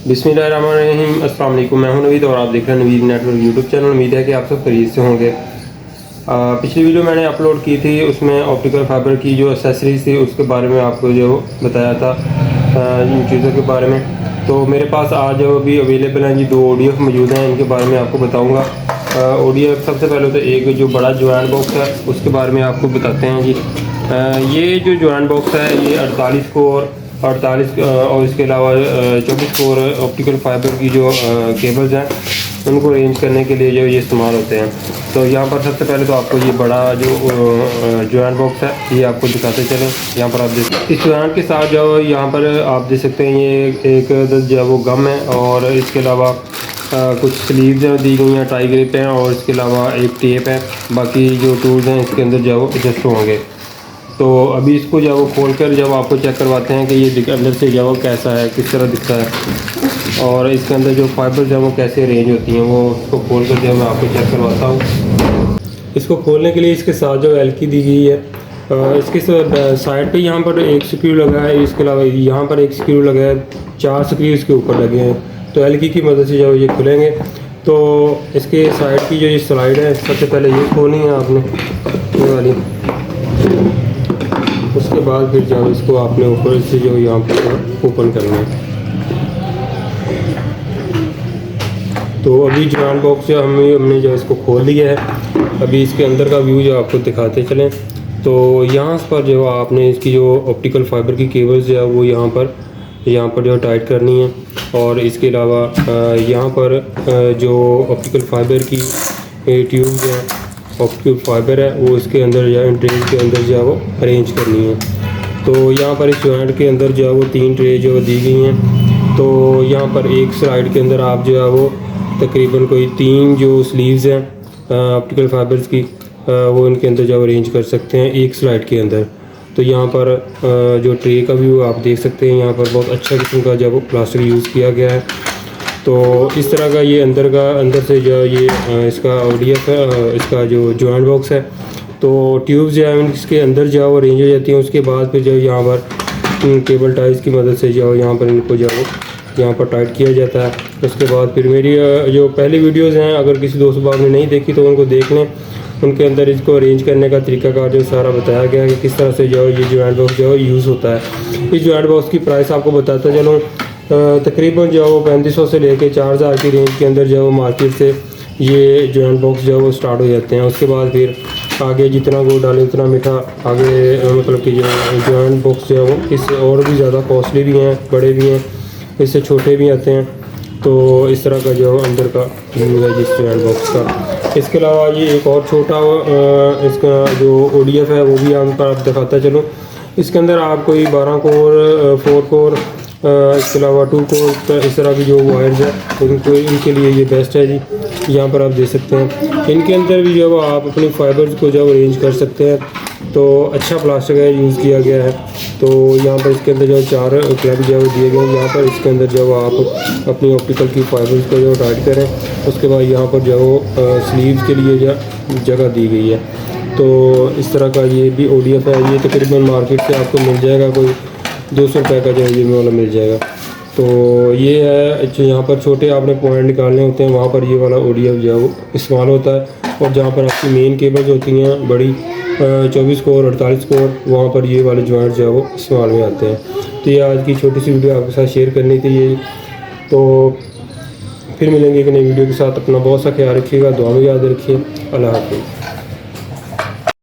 बिस्मिल्लाहिर्रहमानिर्रहीम। अस्सलाम वालेकुम। मैं हूं नवीद और आप देख रहे हैं नवीद नेटवर्क यूट्यूब चैनल। उम्मीद है कि आप सब खैरियत से होंगे। पिछली वीडियो मैंने अपलोड की थी, उसमें ऑप्टिकल फाइबर की जो एसेसरीज थी उसके बारे में आपको जो बताया था इन चीज़ों के बारे में। तो मेरे पास आज अभी अवेलेबल हैं जी 2 ODF मौजूद हैं, इनके बारे में आपको बताऊँगा। ODF सबसे पहले तो एक जो बड़ा जॉइंट बॉक्स है उसके बारे में आपको बताते हैं जी। ये जो जॉइंट बॉक्स है ये 48 कोर 48 और इसके अलावा 24 कोर ऑप्टिकल फाइबर की जो केबल्स हैं उनको अरेंज करने के लिए जो ये इस्तेमाल होते हैं। तो यहाँ पर सबसे पहले तो आपको ये बड़ा जो जॉइंट बॉक्स है ये आपको दिखाते चलें। यहाँ पर आप देख इस जॉइंट के साथ जो यहाँ पर आप देख सकते हैं ये एक जो है वो गम है और इसके अलावा कुछ स्लीव्स हैं दी गई हैं, टाई ग्रिप हैं और इसके अलावा एक टेप है। बाकी जो टूल्स हैं इसके अंदर जो है वो एडजस्ट होंगे। तो अभी इसको जो है वो खोल कर जब आपको चेक करवाते हैं कि ये अंदर से जो है वो कैसा है, किस तरह दिखता है और इसके अंदर जो फाइबर जो है वो कैसे अरेंज होती हैं, वो इसको खोल कर जो है मैं आपको चेक करवाता हूँ। इसको खोलने के लिए इसके साथ जो एलकी दी गई है, इसके साइड पे यहाँ पर एक स्क्रू लगा है, इसके अलावा यहाँ पर एक स्क्रू लगा है, 4 स्क्रू इसके ऊपर लगे हैं। तो एलकी की मदद से जो ये खुलेंगे। तो इसके साइड की जो ये स्लाइड है सबसे पहले ये खोलनी है आपने, ये वाली। उसके बाद फिर जो इसको आपने ऊपर से जो यहाँ पर ओपन करना है। तो अभी जॉइंट बॉक्स जो हमने जो इसको खोल दिया है। अभी इसके अंदर का व्यू जो आपको दिखाते चलें। तो यहाँ पर जो आपने इसकी जो ऑप्टिकल फाइबर की केबल्स जो है वो यहाँ पर जो टाइट करनी है और इसके अलावा यहाँ पर जो ऑप्टिकल फाइबर की ट्यूब्स हैं, ऑप्टिकल फाइबर है वो इसके अंदर जो है ट्रेज के अंदर जो है वो अरेंज करनी है। तो यहाँ पर इस जॉइंट के अंदर जो है वो 3 ट्रे जो दी गई हैं। तो यहाँ पर एक स्लाइड के अंदर आप जो है वो तकरीबन कोई 3 जो स्लीव्स हैं ऑप्टिकल फाइबर्स की वो इनके अंदर जो अरेंज कर सकते हैं एक स्लाइड के अंदर। तो यहाँ पर जो ट्रे का व्यू आप देख सकते हैं, यहाँ पर बहुत अच्छा किस्म का जो प्लास्टिक यूज़ किया गया है। तो इस तरह का ये अंदर से जो ये इसका ODF है, इसका जो जॉइंट बॉक्स है। तो ट्यूब्स जो है इसके अंदर जो वो अरेंज हो जाती हैं। उसके बाद फिर जो यहाँ पर केबल टाइज की मदद से जो यहाँ पर इनको जो यहाँ पर टाइट किया जाता है। उसके बाद फिर मेरी जो पहली वीडियोस हैं, अगर किसी दोस्त बाब ने नहीं देखी तो उनको देख लें। उनके अंदर इसको अरेंज करने का तरीकाकार जो सारा बताया गया है कि किस तरह से जो ये जॉइंट बॉक्स जो यूज़ होता है। इस जॉइंट बॉक्स की प्राइस आपको बताता चलूँ, तकरीबन जो वो 3500 से लेके 4000 की रेंज के अंदर जो मार्केट से ये जॉइंट बॉक्स जो वो स्टार्ट हो जाते हैं। उसके बाद फिर आगे जितना गुड़ डालें उतना मीठा, आगे मतलब कि जो जॉइंट बॉक्स जो है वो इससे और भी ज़्यादा कॉस्टली भी हैं, बड़े भी हैं, इससे छोटे भी आते हैं। तो इस तरह का जो अंदर का व्यू है जिस जॉइंट बॉक्स का। इसके अलावा ये एक और छोटा इसका जो ODF है वो भी यहाँ पर आप दिखाता चलूँ। इसके अंदर आप कोई 12 कोर 4 कोर इसके अलावा 2 कोर इस तरह की जो वायर्स है इनके लिए ये बेस्ट है जी। यहाँ पर आप देख सकते हैं इनके अंदर भी जो आप अपनी फाइबर्स को जो अरेंज कर सकते हैं। तो अच्छा प्लास्टिक है यूज़ किया गया है। तो यहाँ पर इसके अंदर जो 4 क्लैप जो दिए गए हैं, यहाँ पर इसके अंदर जो आप अपनी ऑप्टिकल की फाइबर्स को जो टाइट करें। उसके बाद यहाँ पर जो स्लीव्स के लिए जो जगह दी गई है। तो इस तरह का ये भी ODF है। ये तकरीबन मार्केट से आपको मिल जाएगा कोई 200 रुपये का जो ये वाला मिल जाएगा। तो ये है जो यहाँ पर छोटे आपने पॉइंट निकालने होते हैं, वहाँ पर ये वाला ODF जो है वो इस्तेमाल होता है। और जहाँ पर आपकी मेन केबल्स होती हैं बड़ी 24 कोर 48 कोर, वहाँ पर ये वाले जॉइंट जो है वो इस्तेमाल में आते हैं। तो ये आज की छोटी सी वीडियो आपके साथ शेयर करनी थी ये। तो फिर मिलेंगे एक नई वीडियो के साथ। अपना बहुत सा ख्याल रखिएगा, दुआ में याद रखिए। अल्लाह हाफ़िज़।